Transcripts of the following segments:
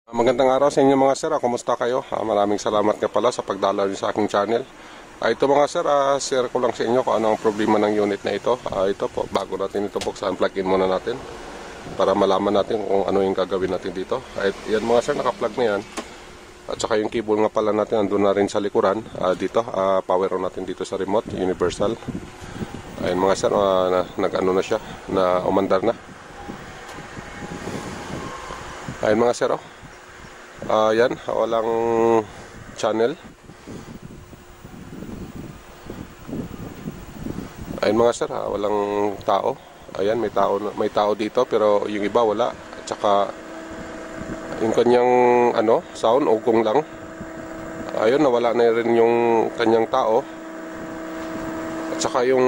Magandang araw sa inyo mga sir. Kumusta kayo? Maraming salamat nga pala sa pagdalaw niyo sa aking channel. Ito mga sir, share ko lang sa inyo kung ano ang problema ng unit na ito. Ito po, bago natin ito buksan, plug in muna natin para malaman natin kung ano yung gagawin natin dito. Yan mga sir, naka-plug na yan. At saka yung cable nga pala natin andun na rin sa likuran. Dito, power on natin dito sa remote, universal. Ayan mga sir, nag-ano na siya, na umandar na. Ayan mga sir, yan, walang channel. Ayun mga sir, walang tao. Ayan, may tao dito pero yung iba wala. At saka yung kanyang sound ugong lang. Ayun, nawala na rin yung kanyang tao. At saka yung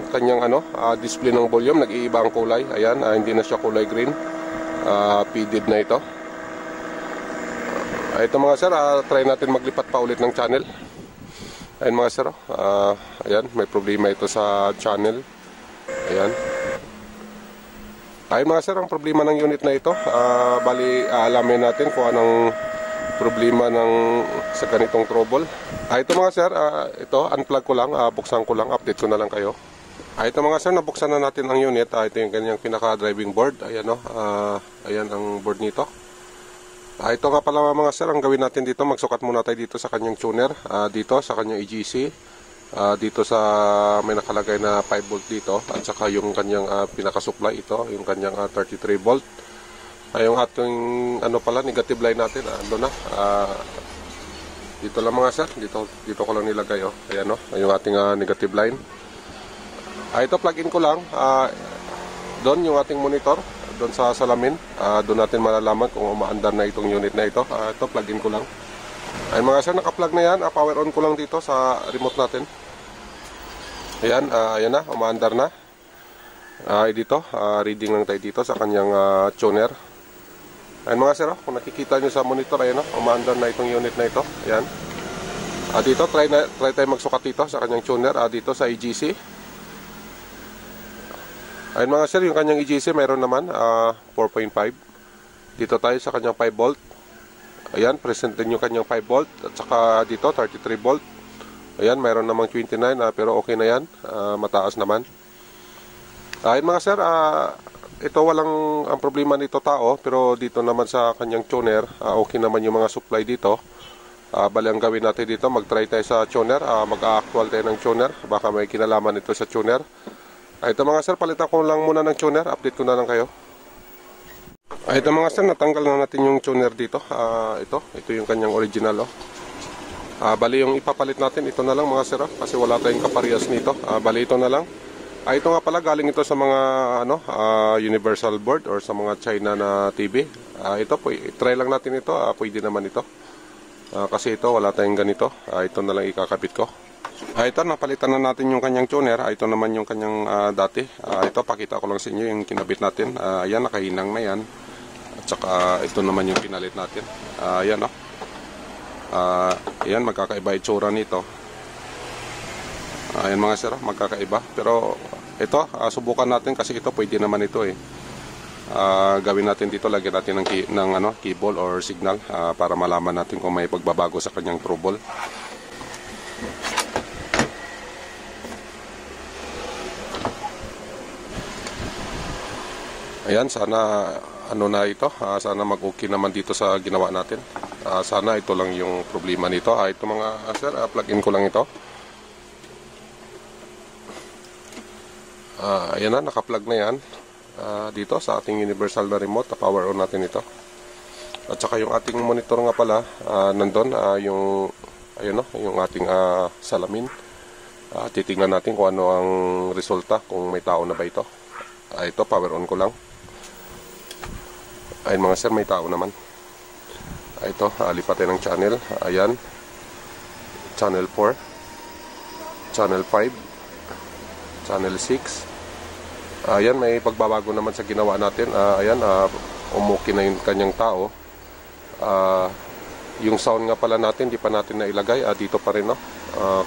kanyang display ng volume nag-iiba ang kulay. Ayan, hindi na siya kulay green. Faded na ito. Ito mga sir, try natin maglipat pa ulit ng channel. Ayun mga sir, ayan, may problema ito sa channel. Ayan. Ayun mga sir, ang problema ng unit na ito, bali alamin natin kung anong problema sa ganitong trouble. Ito mga sir, ito unplug ko lang, buksan ko lang, update ko na lang kayo. Ito mga sir, nabuksan na natin ang unit. Ito yung kanyang pinaka driving board. Ayan ayan ang board nito. Ito nga pala mga sir, ang gawin natin dito, magsukat muna tayo dito sa kanyang tuner, dito sa kanyang EGC, dito sa may nakalagay na 5 volt dito, at saka yung kanyang pinaka-supply ito, yung kanyang 33 volt. Yung ating pala, negative line natin, na. Dito lang mga sir, dito ko lang nilagay, ayan yung ating negative line. Ito plug-in ko lang, doon yung ating monitor. Doon sa salamin, doon natin malalaman kung umaandar na itong unit na ito. Ito, plug-in ko lang. Ay mga sir, naka-plug na yan. Power on ko lang dito sa remote natin. Ayan, ayan na, umaandar na. Dito, reading lang tayo dito sa kanyang tuner. Ayan mga sir, kung nakikita nyo sa monitor, ayan umaandar na itong unit na ito. Ayan. Dito, try tayo magsukat dito sa kanyang tuner, dito sa EGC. Ayun mga sir, yung kanyang EGC mayroon naman 4.5. Dito tayo sa kanyang 5 volt. Ayan, present din yung kanyang 5 volt. At saka dito 33 volt. Ayan, mayroon namang 29 pero okay na yan, mataas naman. Ayun mga sir, ito ang problema nito tao, pero dito naman sa kanyang tuner, okay naman yung mga supply dito. Bali ang gawin natin dito, mag-try tayo sa tuner, mag-actual tayo ng tuner, baka may kinalaman ito sa tuner. Ito mga sir, palitan ko lang muna ng tuner, update ko na lang kayo. Ito mga sir, natanggal na natin yung tuner dito. Ito yung kanyang original. Bali yung ipapalit natin, ito na lang mga sir, kasi wala tayong kaparehas nito. Bali ito na lang. Ito nga pala, galing ito sa mga universal board or sa mga China na TV. Ito po, try lang natin ito, pwede naman ito. Kasi ito, wala tayong ganito. Ito na lang ikakabit ko. Ito, napalitan na natin yung kanyang tuner. Ito naman yung kanyang dati. Ito, pakita ko lang sa inyo yung kinabit natin. Ayan, nakahinang na yan. At saka ito naman yung pinalit natin. Ayan ayan, magkakaiba itsura nito. Ayan mga sir, magkakaiba. Pero ito, subukan natin kasi ito, pwede naman ito gawin natin dito, lagyan natin ng cable or signal para malaman natin kung may pagbabago sa kanyang trouble. Ayan, sana na ito, sana mag-okay naman dito sa ginawa natin. Sana ito lang yung problema nito. Ito mga sir, plug-in ko lang ito. Ayan na, naka-plug na yan. Dito sa ating universal na remote, power on natin ito. At saka yung ating monitor nga pala, nandun, yung ating salamin. Titignan natin kung ano ang resulta, kung may tao na ba ito. Ito, power on ko lang. Ayun mga sir, may tao naman. Ito, lipat tayo ng channel. Ayan, channel 4, channel 5, channel 6. Ayan, may pagbabago naman sa ginawa natin. Ayan, umuki na yung kanyang tao. Yung sound nga pala natin, di pa natin nailagay. Dito pa rin,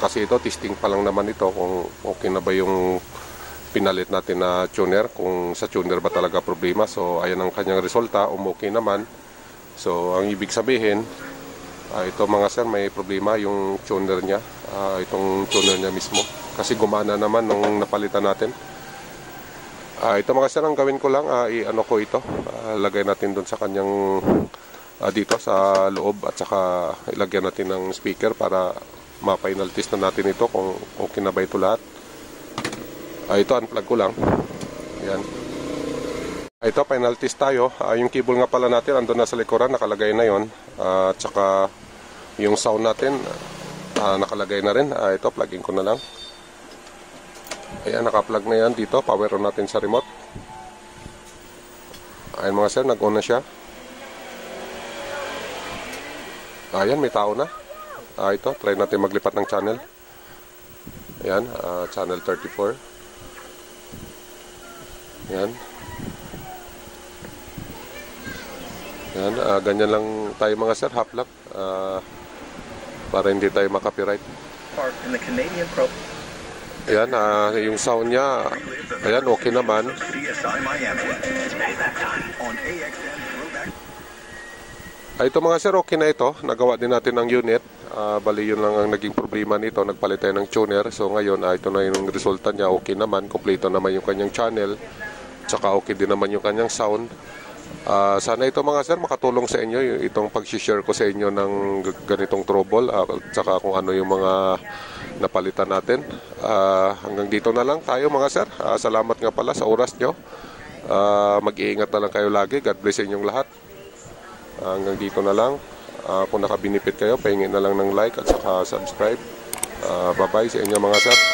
kasi ito, testing pa lang naman ito kung okay na ba yung pinalit natin na tuner, kung sa tuner ba talaga problema. So ayan ang kanyang resulta, umokay naman. So ang ibig sabihin, ito mga sir, may problema yung tuner niya, itong tuner niya mismo, kasi gumana naman nung napalitan natin. Ito mga sir, ang gawin ko lang, i-ano ko ito, lagay natin dun sa kanyang dito sa loob, at saka ilagyan natin ng speaker para ma-final test na natin ito kung okay na ba ito lahat. Ito, unplug ko lang. Ayan. Ito, final test tayo. Yung cable nga pala natin andun na sa likuran, nakalagay na yon. At saka yung sound natin nakalagay na rin. Ito, plugin ko na lang. Ayan, naka-plug na yan dito. Power on natin sa remote. Ayan mga sir, nag-on na siya. Ayan, may tao na. Ito, try natin maglipat ng channel. Ayan, channel 34. Ayan. Ayan, ganyan lang tayo mga sir, half lap. Para hindi tayo makapiright. Ayan, yung sound niya, ayan, okay naman. Ito mga sir, okay na ito. Nagawa din natin ang unit. Bali yun lang ang naging problema nito. Nagpalit tayo ng tuner. So ngayon, ito na yung resulta niya. Okay naman. Kompleto naman yung kanyang channel. Tsaka okay din naman yung kanyang sound. Sana ito mga sir, makatulong sa inyo. Itong pag-share ko sa inyo ng ganitong trouble. Tsaka kung ano yung mga napalitan natin. Hanggang dito na lang tayo mga sir. Salamat nga pala sa oras nyo. Mag-iingat na lang kayo lagi. God bless sa inyong lahat. Hanggang dito na lang. Kung nakabinipit kayo, pahingin na lang ng like at saka subscribe. Bye bye sa inyo mga sir.